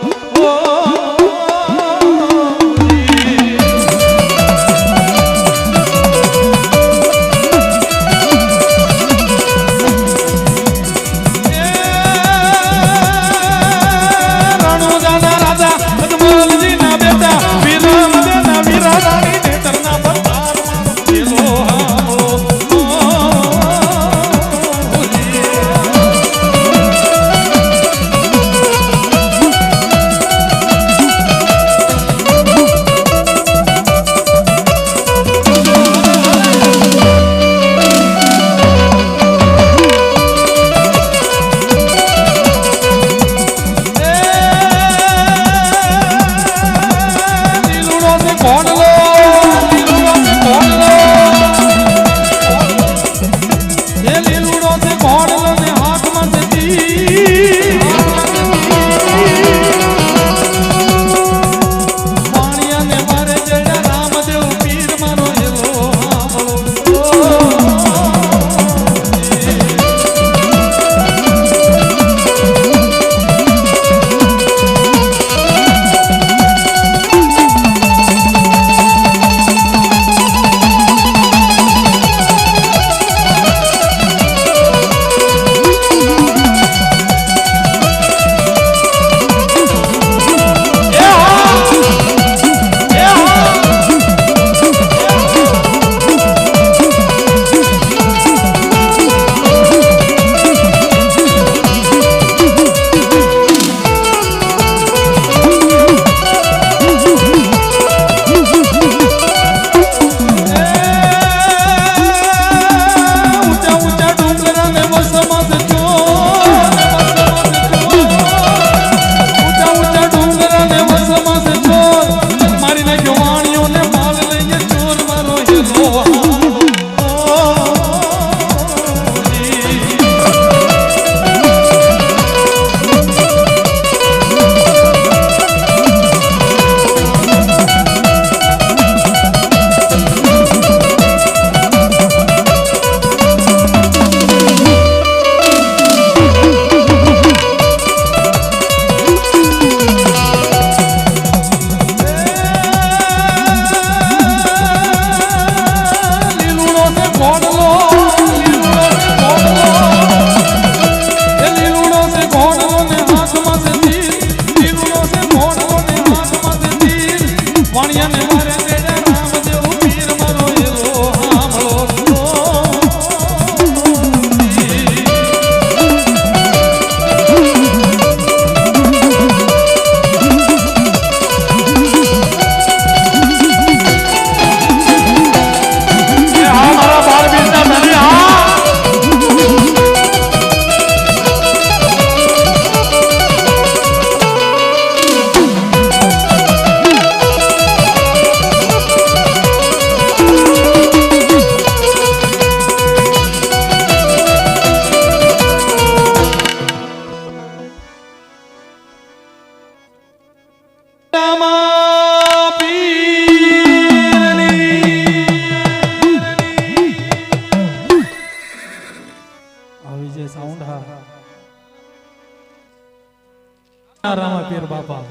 રામાપીર બાપા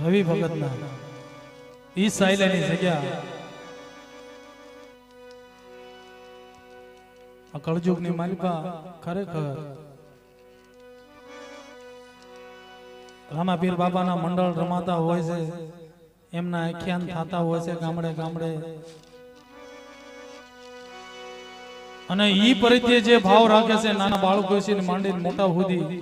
રવિ ભગતના ઈ સાયલાની જગ્યા આ કળજુગની માલિકા ખરેખર રામાપીર બાપાના મંડળ રમાતા હોય છે, એમના આખ્યાન થતા હોય છે ગામડે ગામડે, અને ઈ પરિત્યે જે ભાવ રાખે છે નાના બાળકો છે માંડીને મોટા સુધી,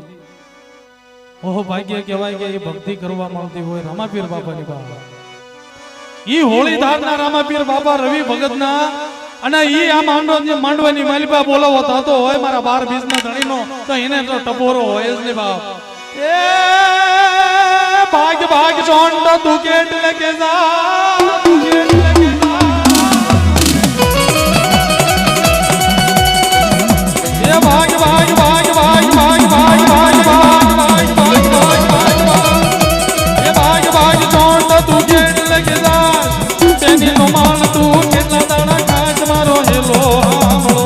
ઓહો ભાગ્ય કહેવાય કે એ ભક્તિ કરવા મળતી હોય રામાપીર બાપાની બાપા. ઈ હોળીધારના રામાપીર બાપા રવિ ભગતના, અને ઈ આ માંડવાની માલિકા બોલાવો થતો હોય મારા 12-20 ના ધણીનો, તો એને તો ટપોરો હોય જ ને બાપ. એ ભાગ ભાગ ચોંડ તું કેટલે કે જા, તું કેટલે કે જા, એ ભાગ ભાગ ભાગ ભાગ ભાગ ભાગ ભાગ ભાગ ભાગ ભાગ ભાગ ભાગ, એ ભાગ ભાગ ચોંડ તું કેટલે કે જા, તેની નો માલ તું કેટલા દાણા કાચ મારો હેલો હામળો.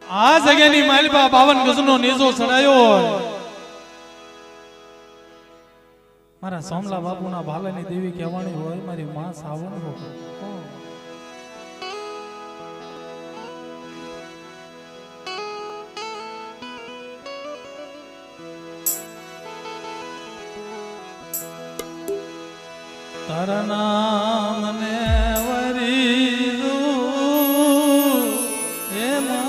આ જગ્યાની માલિકા 52 ગજનો નેજો ચડાયો હોય, મારા સોમલા બાપુના ભાલાની દેવી કહેવાની હોય, મારી માં સાવણ હોય. તારા નામ ને વરી દઉં એમાં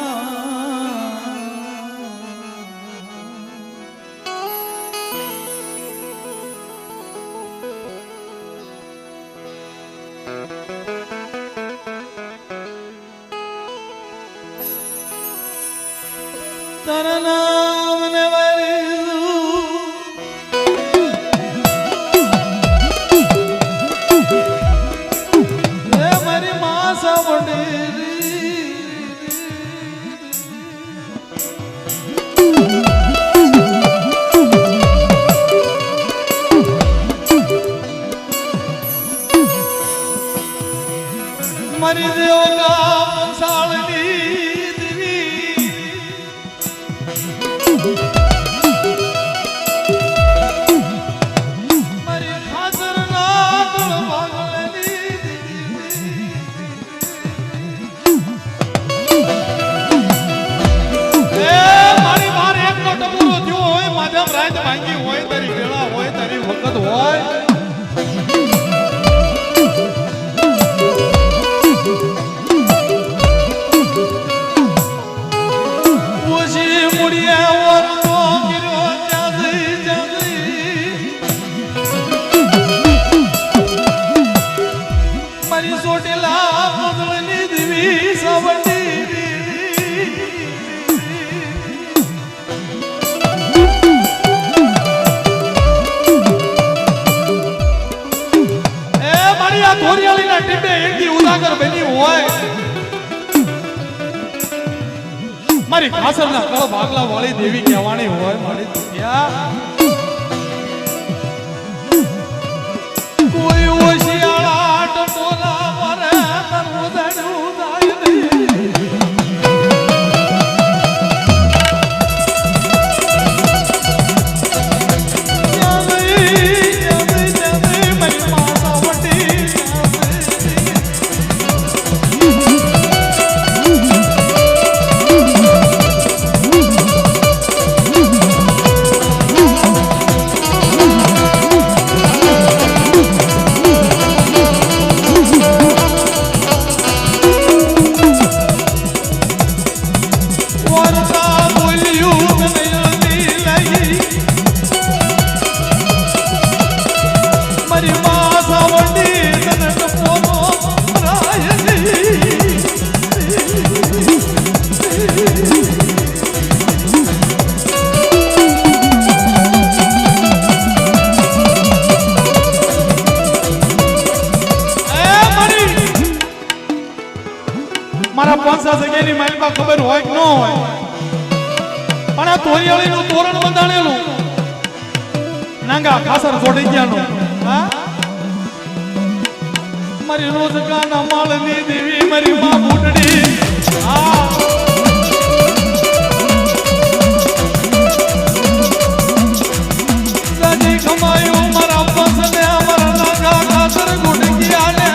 મારી દેવ ગામ સાળની દેવી મારી ખાતર ના ગળ ભાગલની દેવી એ મારી મારે એકનો ટપુરો થયો હોય માધમ રાત માંગી હોય તારી વેળા હોય તારી વખત હોય મારી ખાસર ના કળ ભાગલા વાળી દેવી કહેવાની હોય મારી કોઈ ઓશિયાળા ટોલા મારે તરવદણું જાય મારા 5 જગ્યાની માલિકા ખબર હોય કે ન હોય પણ આ તોરિયાળીનું તોરણ બંધાણેલું નાંગા ખાસર જોડી ગયાનું હા મારી રોજગાના માળની દેવી મારી માં બુટડી હા રાજી કમાયું મારા પસને મારા નાંગા ખાસર જોડી ગયા ને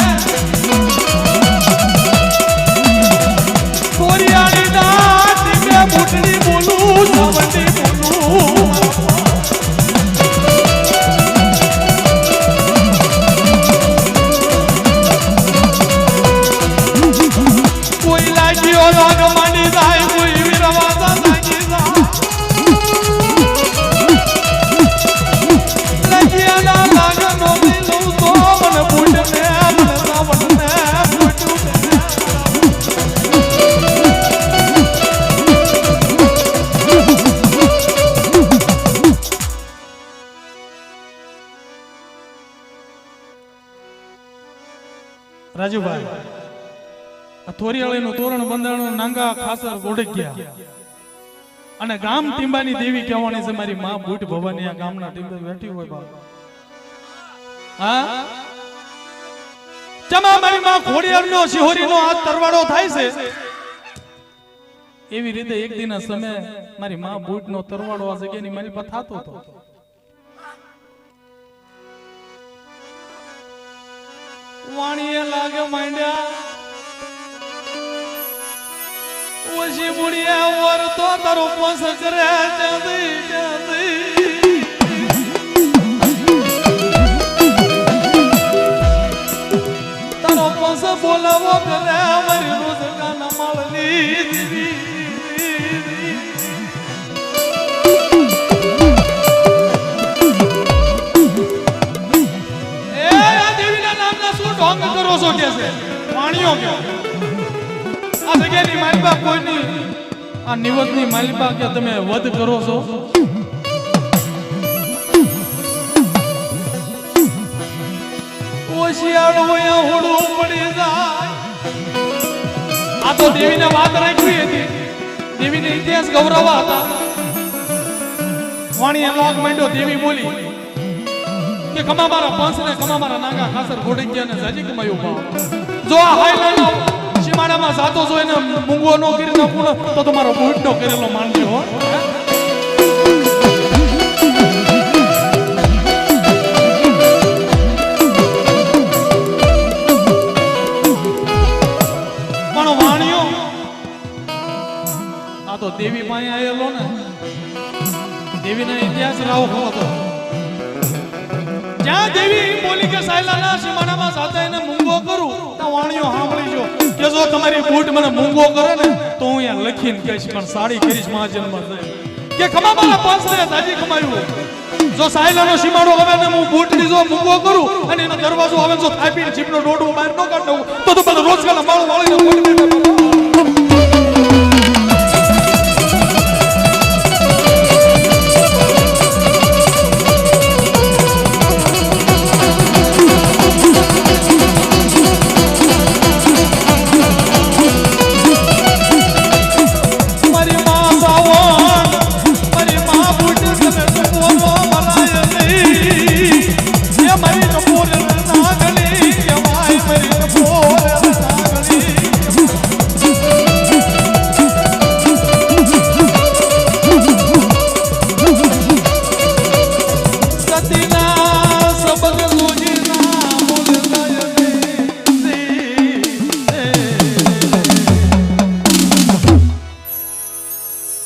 બુટડી બોલું સાવંડી બોલું કોઈ લાગ્યો લાગ માંડી જાય કોઈ વિરવાદા લાગી જાય લાગ્યા ના લાગ નો દિલું તો મને બુટ ને મને સાવણ ને રાજુભાઈ આ થોરિયાળીનું તોરણ બંધાણું નાંગા ખાસર ગોડી ગયા અને ગામ ટીંબાની દેવી કહેવાની છે મારી માં બુટ ભવાની આ ગામના ટીંબે બેઠી હોય બાપ હા ચમા મારી માં ખોડિયારનો શિહોરીનો આ તરવાડો થાય છે એવી રીતે એક દિન સમય મારી માં બુટનો તરવાડો આ જગ્યાની મારી પર થાતો હતો વાણીએ લાગે માંડ્યા ઓછી બુડિયા ઓર તો તારો પોસ કરે ચાંદી ચાંદી તારો પોસ બોલાવો કરે મારી રોજગાના માળની દેવી ઢોંગ કરો છો કે છે વાણીઓ કે આ જગ્યાની માલિકા કોઈની આ નિવતની માલિકા કે તમે વધ કરો છો ઓશિયાળો અહીંયા હોડું પડી જાય આ તો દેવીને વાત રાખી હતી દેવીને ઇતિહાસ ગૌરવા હતા વાણીએ લાગ માંડ્યો દેવી બોલી કે કમા મારા પાંચ ને કમા મારા નાગા ખાસર ઘોડી ગયા ને જાજી કમાયું ભાવ જો આ હાઈલાનો સીમાડામાં જાતો જો એને મૂંગો નો કરી નાખું તો તમારો બૂટનો કરેલો માનજો હો તો દેવી પાસે આવેલો ને દેવીનો ઇતિહાસ રાવ હતો જ્યાં દેવી બોલી કે સાયલાના સીમાડામાં સાથે એને મૂંગો કરું તો વાણીઓ સાંભળી જો કે જો તમારી બૂટ મને મૂંગો કરે ને તો હું અહીંયા લખીને કહીશ પણ સાડી કરીશ મહાજનમાં જાય કે ખમા મારા પાંચને તાજી કમાયું જો સાયલાનો સીમાડો હવે ને હું બૂટ લીધો મૂંગો કરું અને એનો દરવાજો હવે જો થાપીને જીપનો ડોડું બહાર ન કાઢ દઉં તો બધું રોજગારના માળું વાળીને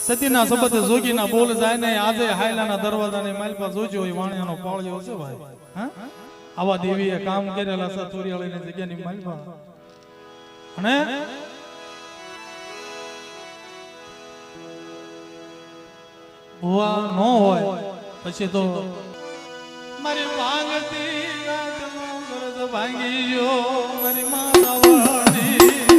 સતીના સબત જોગીના બોલ જાય ને આજે હાયલાના દરવાજાને માલપા જોજો હોય વાણિયાનો પાળ્યો છે ભાઈ હા આવા દેવીએ કામ કરેલા છે ચોરિયાળીની જગ્યાની માલપા અને ભુવા નો હોય પછી તો મારી ભાંગતી રાતનો ગરજ ભાંગી ગયો મારી માતા વાળી